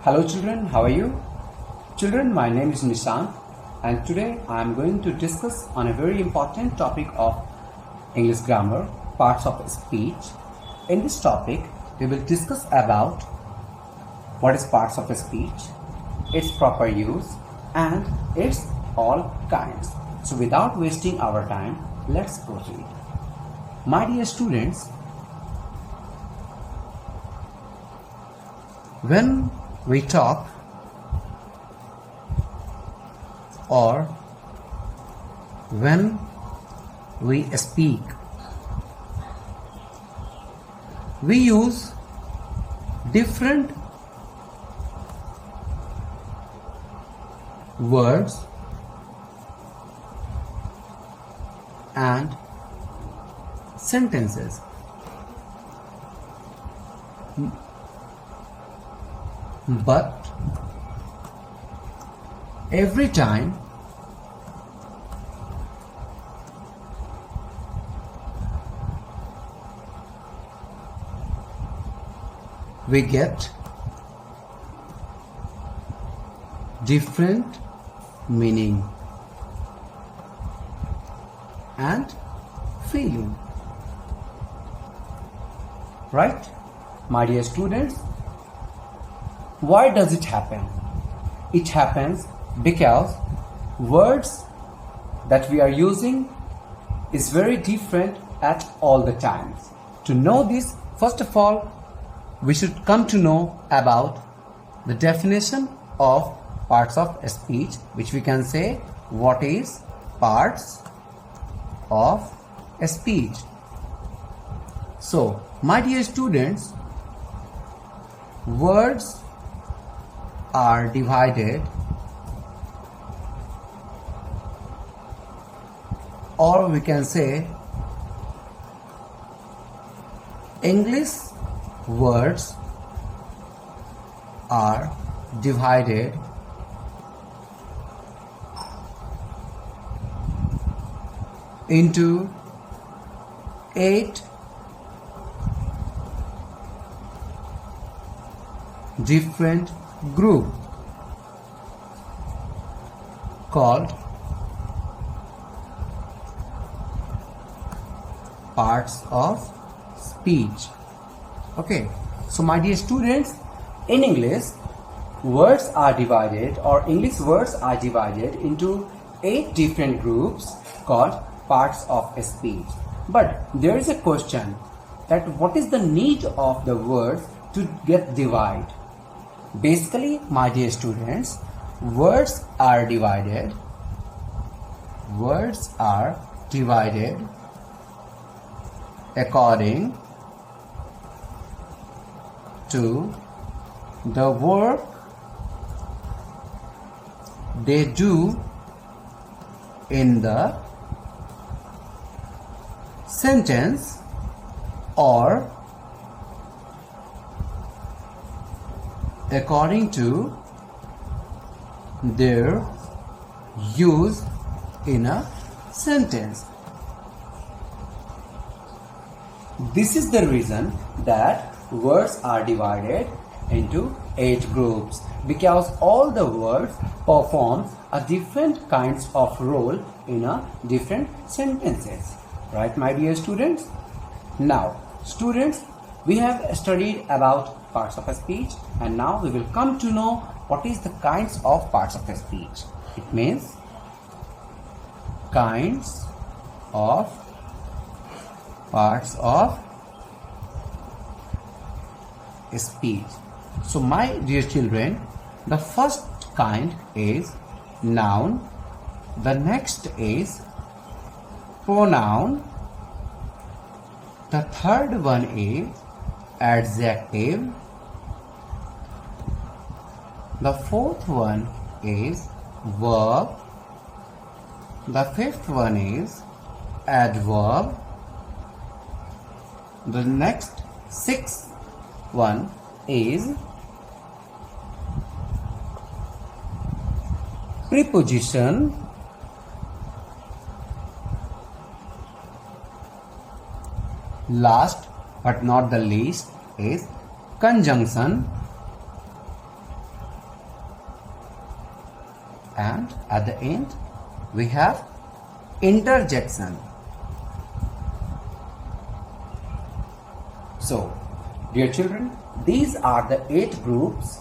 Hello children, how are you? Children, my name is Nishant and today I am going to discuss on a very important topic of English grammar, parts of speech. In this topic, we will discuss about what is parts of speech, its proper use and its all kinds. So without wasting our time, let's proceed. My dear students, when we talk or when we speak, we use different words and sentences. But every time we get different meaning and feeling. Right, my dear students? Why does it happen? It happens because words that we are using is very different at all the times. To know this, first of all, we should come to know about the definition of parts of speech, which we can say what is parts of speech. So, my dear students, words are divided, or we can say English words are divided into 8 different group called parts of speech. Okay, so my dear students, in English words are divided, or English words are divided into 8 different groups called parts of speech. But there is a question that what is the need of the words to get divided? Basically, my dear students, words are divided according to the work they do in the sentence or according to their use in a sentence. This is the reason that words are divided into 8 groups, because all the words perform a different kinds of role in a different sentences. Right, my dear students? Now, students, we have studied about parts of a speech, and now we will come to know what is the kinds of parts of a speech. It means kinds of parts of speech. So my dear children, the first kind is noun, the next is pronoun, the third one is adjective, the fourth one is verb, the fifth one is adverb, the next sixth one is preposition, last but not the least is conjunction, and at the end we have interjection. So, dear children, these are the 8 groups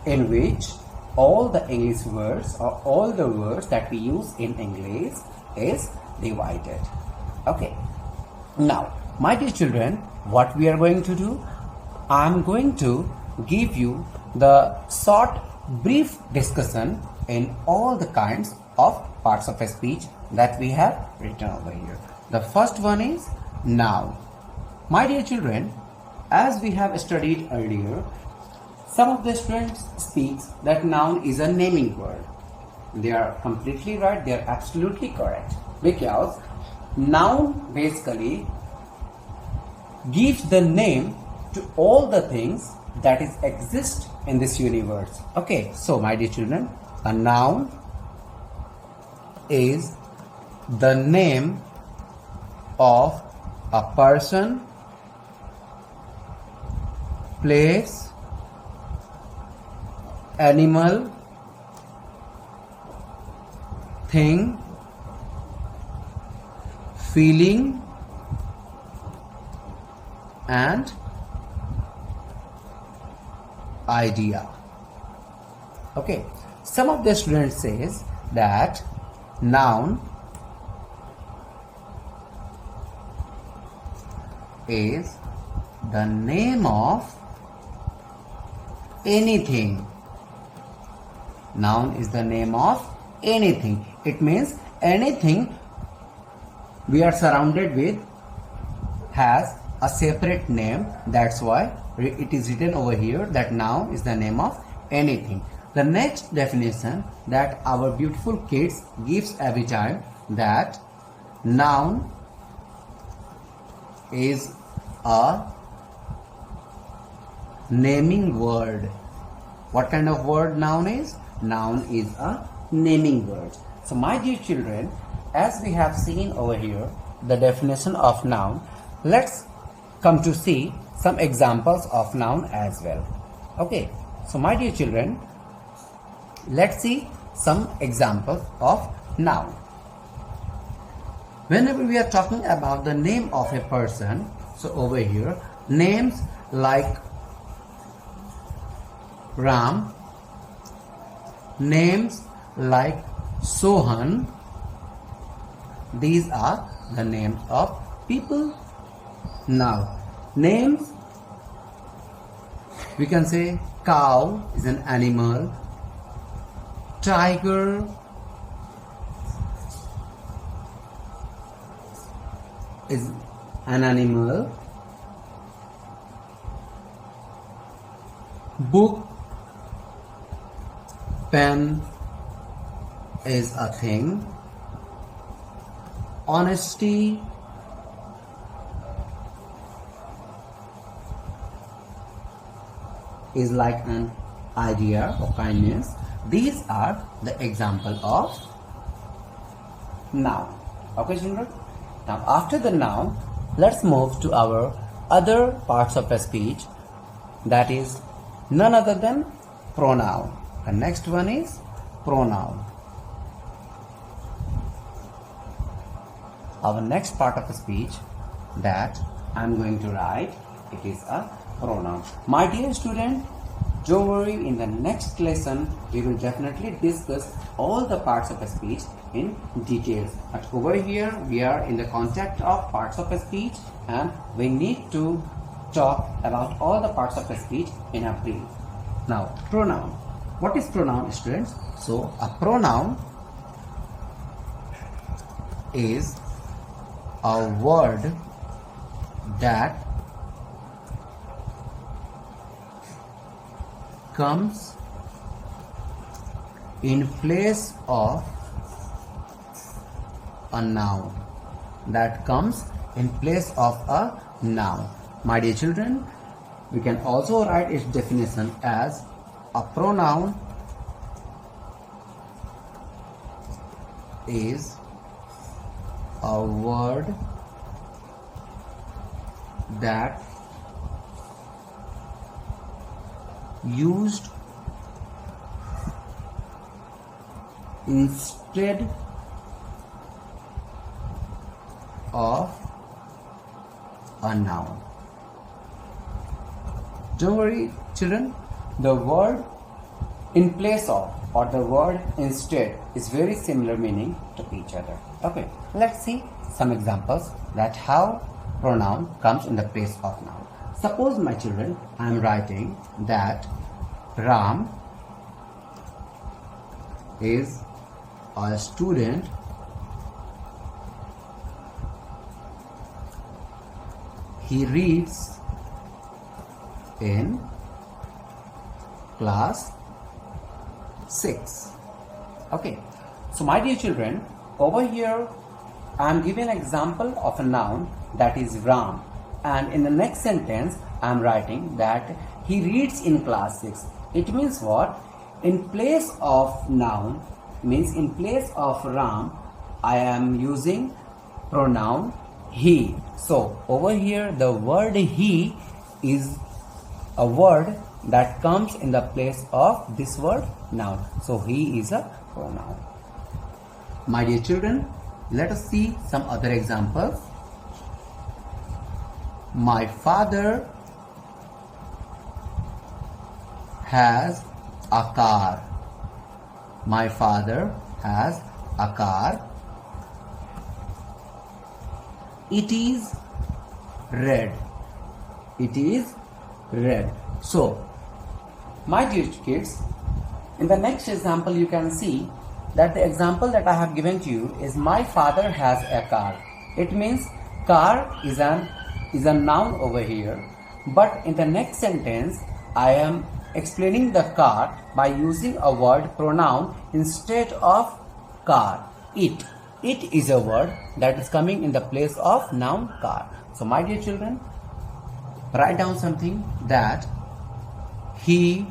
in which all the English words or all the words that we use in English is divided. Okay. Now, my dear children, what we are going to do? I am going to give you the short, brief discussion in all the kinds of parts of a speech that we have written over here. The first one is noun. My dear children, as we have studied earlier, some of the students speak that noun is a naming word. They are completely right, they are absolutely correct, because noun basically gives the name to all the things that is exist in this universe. Okay, so my dear children, a noun is the name of a person, place, animal, thing, feeling, and idea. Okay, some of the students says that noun is the name of anything. Noun is the name of anything. It means anything we are surrounded with has a separate name. That's why it is written over here that noun is the name of anything. The next definition that our beautiful kids gives every time, that noun is a naming word. What kind of word noun is? Noun is a naming word. So my dear children, as we have seen over here the definition of noun, let's come to see some examples of noun as well. Okay, so my dear children, let's see some examples of noun. Whenever we are talking about the name of a person, so over here, names like Ram, names like Sohan, these are the names of people. Now, names, we can say cow is an animal, tiger is an animal, book, pen is a thing, honesty is like an idea of kindness. These are the example of noun. Okay, children? Now, after the noun, let's move to our other parts of a speech, that is none other than pronoun. The next one is pronoun. Our next part of a speech that I am going to write, it is a pronoun. My dear student, don't worry, in the next lesson we will definitely discuss all the parts of a speech in details. But over here we are in the context of parts of a speech and we need to talk about all the parts of a speech in a brief. Now, pronoun. What is pronoun, students? So, a pronoun is a word that comes in place of a noun. That comes in place of a noun. My dear children, we can also write its definition as a pronoun is a word that used instead of a noun. Don't worry, children, the word in place of or the word instead is very similar meaning to each other. Okay, let's see some examples that how pronoun comes in the place of noun. Suppose, my children, I am writing that Ram is a student he reads in class 6. Okay, so my dear children, over here I am giving an example of a noun that is Ram, and in the next sentence I am writing that he reads in class 6. It means what? In place of noun, means in place of Ram, I am using pronoun he. So over here the word he is a word that comes in the place of this word noun. So he is a pronoun. My dear children, let us see some other examples. My father has a car. My father has a car. It is red. It is red. So, my dear kids, in the next example you can see that the example that I have given to you is my father has a car. It means car is a noun over here, but in the next sentence I am explaining the car by using a word pronoun instead of car. It is a word that is coming in the place of noun car. So my dear children, write down something that he,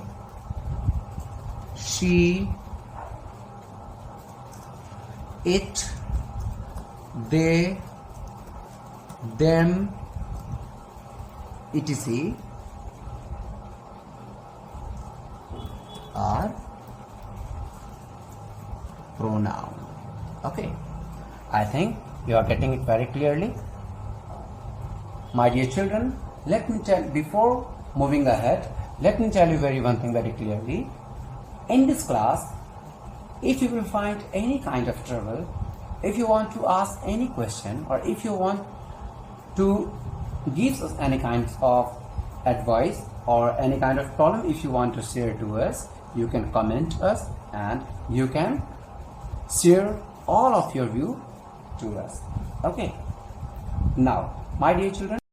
she, it, they, them, etc. are pronoun. Okay, I think you are getting it very clearly. My dear children, let me tell, before moving ahead, let me tell you one thing very clearly. In this class, if you will find any kind of trouble, if you want to ask any question, or if you want to give us any kind of advice or any kind of problem, if you want to share to us, you can comment us and you can share all of your view to us. Okay, now my dear children,